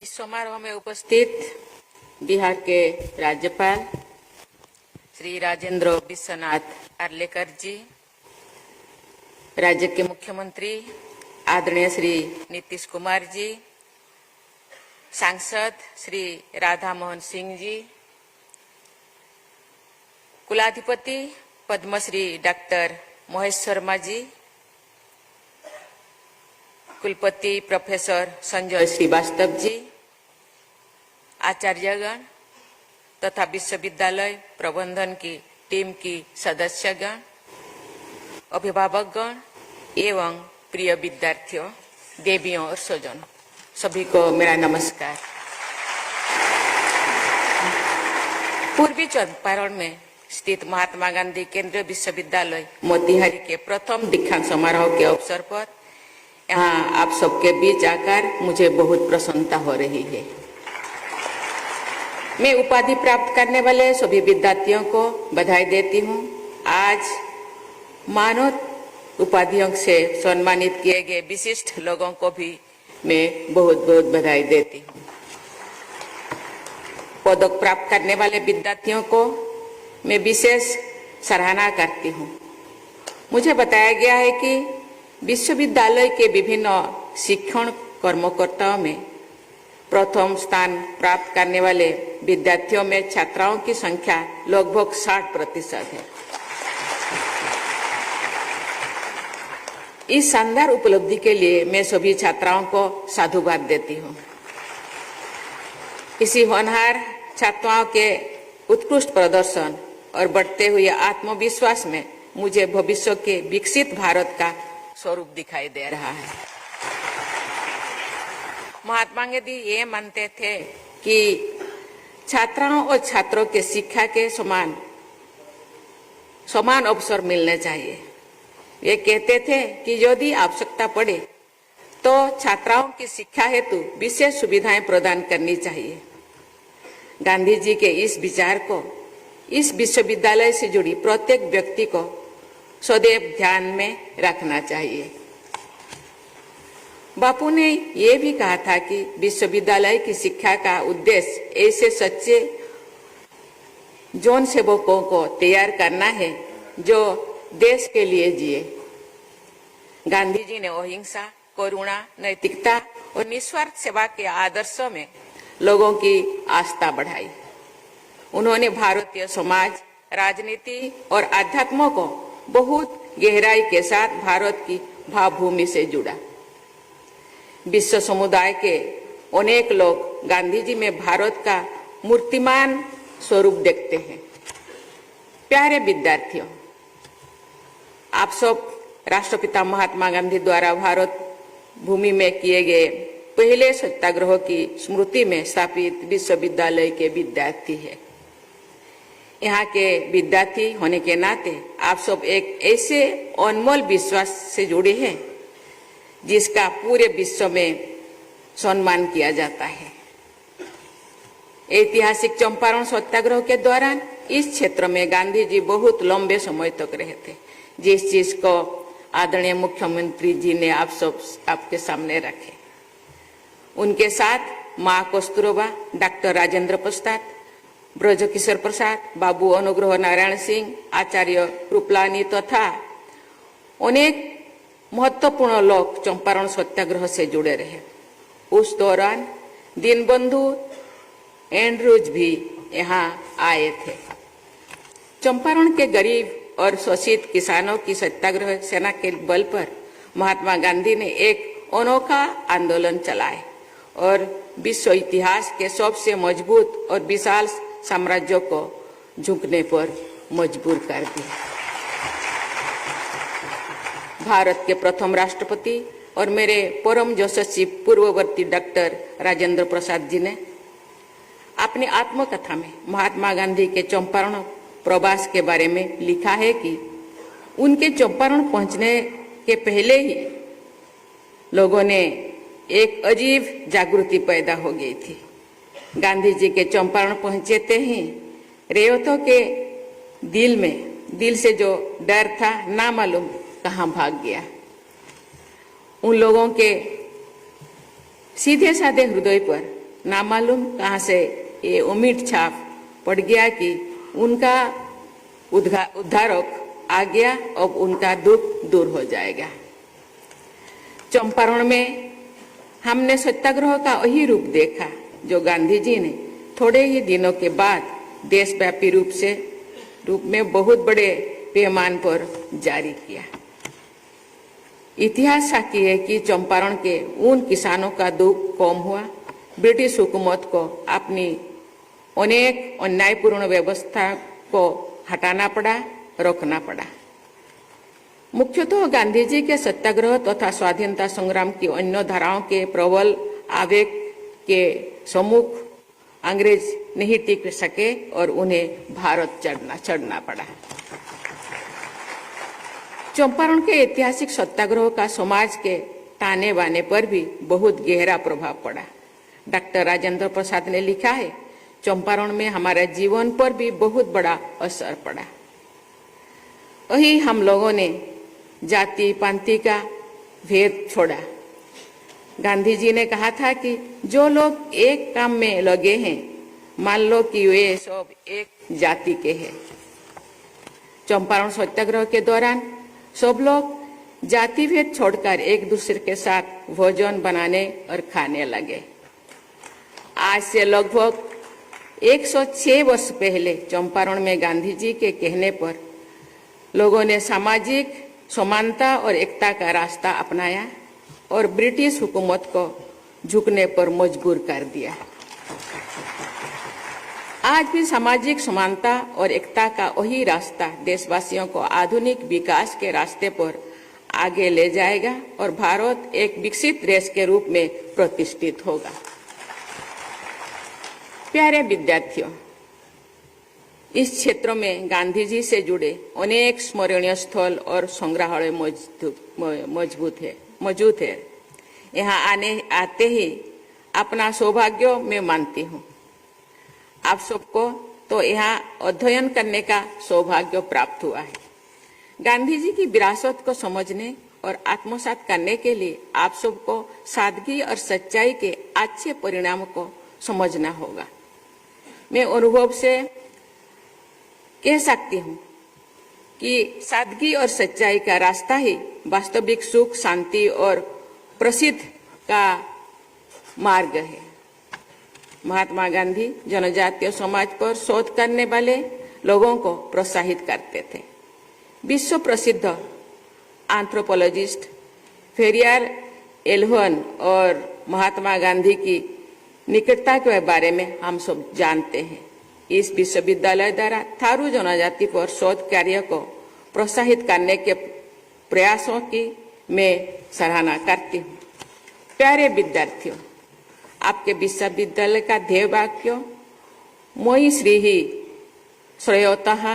इस समारोह में उपस्थित बिहार के राज्यपाल श्री राजेंद्र विश्वनाथ आर्लेकर जी, राज्य के मुख्यमंत्री आदरणीय श्री नीतीश कुमार जी, सांसद श्री राधा मोहन सिंह जी, कुलाधिपति पद्मश्री डॉक्टर महेश शर्मा जी, कुलपति प्रोफेसर संजय श्रीवास्तव जी, आचार्यगण तथा विश्वविद्यालय प्रबंधन की टीम की सदस्यगण, अभिभावकगण एवं प्रिय विद्यार्थियों, देवियों और स्वजनों, सभी को मेरा नमस्कार। पूर्वी चंपारण में स्थित महात्मा गांधी केंद्रीय विश्वविद्यालय मोतिहारी के प्रथम दीक्षांत समारोह के अवसर पर यहाँ आप सबके बीच आकर मुझे बहुत प्रसन्नता हो रही है। मैं उपाधि प्राप्त करने वाले सभी विद्यार्थियों को बधाई देती हूँ। आज मानद उपाधियों से सम्मानित किए गए विशिष्ट लोगों को भी मैं बहुत बहुत बधाई देती हूँ। पदक प्राप्त करने वाले विद्यार्थियों को मैं विशेष सराहना करती हूँ। मुझे बताया गया है कि विश्वविद्यालय के विभिन्न शिक्षण कर्मकर्ताओं में प्रथम स्थान प्राप्त करने वाले विद्यार्थियों में छात्राओं की संख्या लगभग 60% है। इस शानदार उपलब्धि के लिए मैं सभी छात्राओं को साधुवाद देती हूँ। इसी होनहार छात्राओं के उत्कृष्ट प्रदर्शन और बढ़ते हुए आत्मविश्वास में मुझे भविष्य के विकसित भारत का स्वरूप दिखाई दे रहा है। महात्मा गांधी ये मानते थे कि छात्राओं और छात्रों के शिक्षा के समान अवसर मिलने चाहिए। ये कहते थे कि यदि आवश्यकता पड़े तो छात्राओं की शिक्षा हेतु विशेष सुविधाएं प्रदान करनी चाहिए। गांधी जी के इस विचार को इस विश्वविद्यालय से जुड़ी प्रत्येक व्यक्ति को सदैव ध्यान में रखना चाहिए। बापू ने ये भी कहा था कि विश्वविद्यालय की शिक्षा का उद्देश्य ऐसे सच्चे जौन सेवकों को तैयार करना है जो देश के लिए जिए। गांधी जी ने अहिंसा, करुणा, नैतिकता और निस्वार्थ सेवा के आदर्शों में लोगों की आस्था बढ़ाई। उन्होंने भारतीय समाज, राजनीति और अध्यात्म को बहुत गहराई के साथ भारत की भावभूमि से जुड़ा। विश्व समुदाय के अनेक लोग गांधी जी में भारत का मूर्तिमान स्वरूप देखते हैं। प्यारे विद्यार्थियों, आप सब राष्ट्रपिता महात्मा गांधी द्वारा भारत भूमि में किए गए पहले सत्याग्रह की स्मृति में स्थापित विश्वविद्यालय के विद्यार्थी हैं। यहाँ के विद्यार्थी होने के नाते आप सब एक ऐसे अनमोल विश्वास से जुड़े हैं जिसका पूरे विश्व में सम्मान किया जाता है। ऐतिहासिक चंपारण सत्याग्रह के दौरान इस क्षेत्र में गांधी जी बहुत लंबे समय तक रहे थे, जिस चीज को आदरणीय मुख्यमंत्री जी ने आप सब आपके सामने रखे। उनके साथ माँ कस्तूरबा, डॉक्टर राजेंद्र प्रसाद, ब्रजकिशोर प्रसाद, बाबू अनुग्रह नारायण सिंह, आचार्य कृपलानी तथा अनेक महत्वपूर्ण लोग चंपारण सत्याग्रह से जुड़े रहे। उस दौरान दीनबंधु एंड्रूज भी यहाँ आए थे। चंपारण के गरीब और शोषित किसानों की सत्याग्रह सेना के बल पर महात्मा गांधी ने एक अनोखा आंदोलन चलाए और विश्व इतिहास के सबसे मजबूत और विशाल साम्राज्यों को झुकने पर मजबूर कर दिया। भारत के प्रथम राष्ट्रपति और मेरे परम यशस्वी पूर्ववर्ती डॉक्टर राजेंद्र प्रसाद जी ने अपनी आत्मकथा में महात्मा गांधी के चंपारण प्रवास के बारे में लिखा है कि उनके चंपारण पहुंचने के पहले ही लोगों ने एक अजीब जागृति पैदा हो गई थी। गांधी जी के चंपारण पहुंचते ही रेवतों के दिल से जो डर था ना मालूम कहाँ भाग गया। उन लोगों के सीधे साधे हृदय पर ना मालूम कहाँ से ये उम्मीद छाप पड़ गया कि उनका उद्धारक आ गया, अब उनका दुख दूर हो जाएगा। चंपारण में हमने सत्याग्रह का वही रूप देखा जो गांधी जी ने थोड़े ही दिनों के बाद देशव्यापी रूप में बहुत बड़े पैमाने पर जारी किया। इतिहास साक्षी है कि चंपारण के उन किसानों का दुख कम हुआ। ब्रिटिश हुकूमत को अपनी अनेक अन्यायपूर्ण व्यवस्था को हटाना पड़ा, रोकना पड़ा। मुख्यतः गांधी जी के सत्याग्रह तथा स्वाधीनता संग्राम की अन्य धाराओं के प्रबल आवेग के सम्मुख अंग्रेज नहीं टिक सके और उन्हें भारत चढ़ना पड़ा। चंपारण के ऐतिहासिक सत्याग्रह का समाज के ताने बाने पर भी बहुत गहरा प्रभाव पड़ा। डॉक्टर राजेंद्र प्रसाद ने लिखा है, चंपारण में हमारे जीवन पर भी बहुत बड़ा असर पड़ा। वही हम लोगों ने जाति पांति का भेद छोड़ा। गांधी जी ने कहा था कि जो लोग एक काम में लगे हैं, मान लो कि वे सब एक जाति के हैं। चंपारण सत्याग्रह के दौरान सब लोग जाति भेद छोड़कर एक दूसरे के साथ भोजन बनाने और खाने लगे। आज से लगभग 106 वर्ष पहले चंपारण में गांधी जी के कहने पर लोगों ने सामाजिक समानता और एकता का रास्ता अपनाया और ब्रिटिश हुकूमत को झुकने पर मजबूर कर दिया। आज भी सामाजिक समानता और एकता का वही रास्ता देशवासियों को आधुनिक विकास के रास्ते पर आगे ले जाएगा और भारत एक विकसित देश के रूप में प्रतिष्ठित होगा। प्यारे विद्यार्थियों, इस क्षेत्र में गांधी जी से जुड़े अनेक स्मरणीय स्थल और संग्रहालय मौजूद है। यहाँ आते ही अपना सौभाग्य मैं मानती हूँ। आप सबको तो यहाँ अध्ययन करने का सौभाग्य प्राप्त हुआ है। गांधी जी की विरासत को समझने और आत्मसात करने के लिए आप सबको सादगी और सच्चाई के अच्छे परिणाम को समझना होगा। मैं अनुभव से कह सकती हूँ कि सादगी और सच्चाई का रास्ता ही वास्तविक सुख, शांति और प्रसिद्ध का मार्ग है। महात्मा गांधी जनजातीय समाज पर शोध करने वाले लोगों को प्रोत्साहित करते थे। विश्व प्रसिद्ध एंथ्रोपोलॉजिस्ट फेरियर एल्वन और महात्मा गांधी की निकटता के बारे में हम सब जानते हैं। इस विश्वविद्यालय द्वारा थारू जनजाति पर शोध कार्य को प्रोत्साहित करने के प्रयासों की मैं सराहना करती हूँ। प्यारे विद्यार्थियों, आपके विश्वविद्यालय का ध्येय वाक्य मोई श्रीहि श्रेयोतः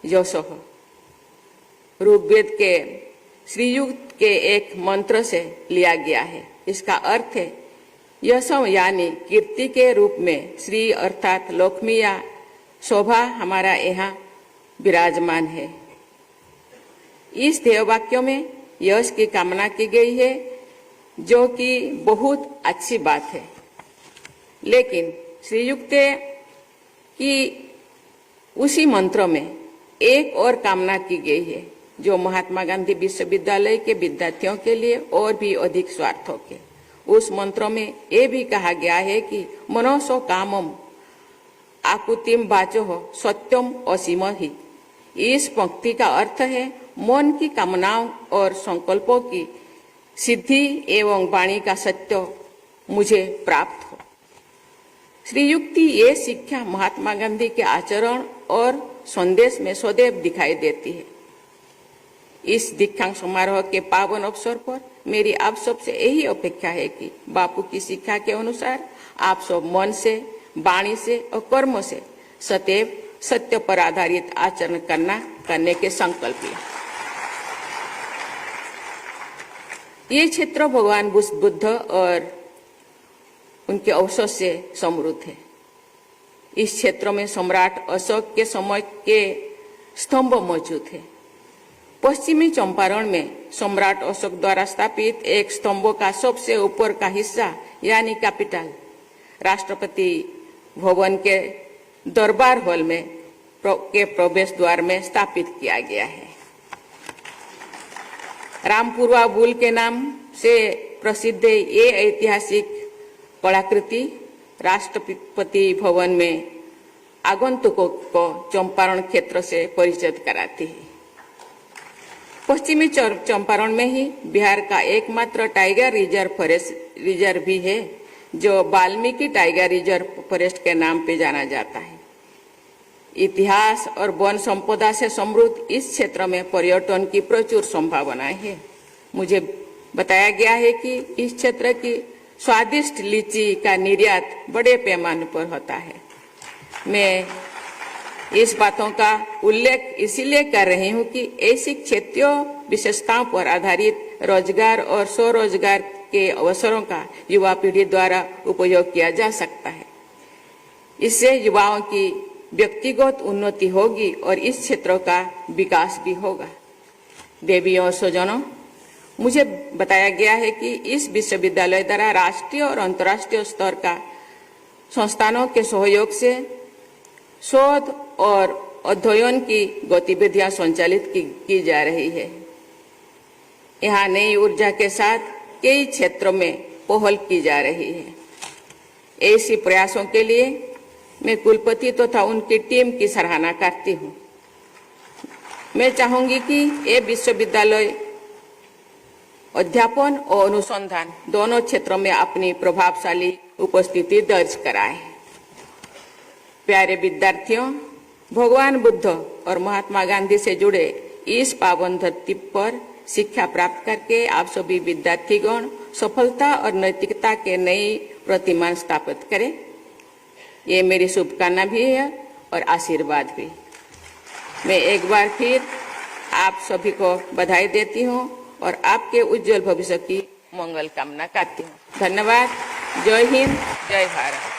यशः ऋग्वेद के श्रीयुक्त के एक मंत्र से लिया गया है। इसका अर्थ है यशम यानी कीर्ति के रूप में श्री अर्थात लक्ष्मी या शोभा हमारा यहाँ विराजमान है। इस ध्येय वाक्य में यश की कामना की गई है, जो कि बहुत अच्छी बात है। लेकिन श्रीयुक्त की उसी मंत्र में एक और कामना की गई है, जो महात्मा गांधी विश्वविद्यालय के विद्यार्थियों के लिए और भी अधिक स्वार्थक है। उस मंत्र में ये भी कहा गया है कि मनोसो कामम आकुतिम वाचो सत्यम असीम ही। इस पंक्ति का अर्थ है मन की कामनाओं और संकल्पों की सिद्धि एवं वाणी का सत्य मुझे प्राप्त हो। श्रीयुक्ति ये शिक्षा महात्मा गांधी के आचरण और संदेश में सदैव दिखाई देती है। इस दीक्षांत समारोह के पावन अवसर पर मेरी आप सबसे यही अपेक्षा है कि बापू की शिक्षा के अनुसार आप सब मन से, वाणी से और कर्म से सदैव सत्य पर आधारित आचरण करने के संकल्प लें। ये क्षेत्र भगवान बुद्ध और उनके अवसर से समृद्ध है। इस क्षेत्र में सम्राट अशोक के समय के स्तंभ मौजूद है। पश्चिमी चंपारण में सम्राट अशोक द्वारा स्थापित एक स्तंभ का सबसे ऊपर का हिस्सा यानी कैपिटल राष्ट्रपति भवन के दरबार हॉल में के प्रवेश द्वार में स्थापित किया गया है। रामपुरवा बुल के नाम से प्रसिद्ध ये ऐतिहासिक कलाकृति राष्ट्रपति भवन में आगंतुकों को चंपारण क्षेत्र से परिचित कराती है। पश्चिमी चंपारण में ही बिहार का एकमात्र टाइगर रिजर्व फॉरेस्ट रिजर्व भी है, जो वाल्मीकि टाइगर रिजर्व फॉरेस्ट के नाम पे जाना जाता है। इतिहास और वन संपदा से समृद्ध इस क्षेत्र में पर्यटन की प्रचुर संभावनाएं है। मुझे बताया गया है कि इस क्षेत्र की स्वादिष्ट लीची का निर्यात बड़े पैमाने पर होता है। मैं इस बातों का उल्लेख इसलिए कर रही हूँ कि ऐसी क्षेत्रीय विशेषताओं पर आधारित रोजगार और स्वरोजगार के अवसरों का युवा पीढ़ी द्वारा उपयोग किया जा सकता है। इससे युवाओं की व्यक्तिगत उन्नति होगी और इस क्षेत्रों का विकास भी होगा। देवियों और स्वजनों, मुझे बताया गया है कि इस विश्वविद्यालय द्वारा राष्ट्रीय और अंतर्राष्ट्रीय स्तर का संस्थानों के सहयोग से शोध और अध्ययन की गतिविधियां संचालित की जा रही है। यहाँ नई ऊर्जा के साथ कई क्षेत्रों में पहल की जा रही है। ऐसे प्रयासों के लिए मैं कुलपति तथा उनकी टीम की सराहना करती हूँ। मैं चाहूंगी कि ये विश्वविद्यालय अध्यापन और अनुसंधान दोनों क्षेत्रों में अपनी प्रभावशाली उपस्थिति दर्ज कराए। प्यारे विद्यार्थियों, भगवान बुद्ध और महात्मा गांधी से जुड़े इस पावन धरती पर शिक्षा प्राप्त करके आप सभी विद्यार्थीगण सफलता और नैतिकता के नई प्रतिमान स्थापित करें। ये मेरी शुभकामना भी है और आशीर्वाद भी। मैं एक बार फिर आप सभी को बधाई देती हूँ और आपके उज्जवल भविष्य की मंगल कामना करती हूँ। धन्यवाद। जय हिंद, जय भारत।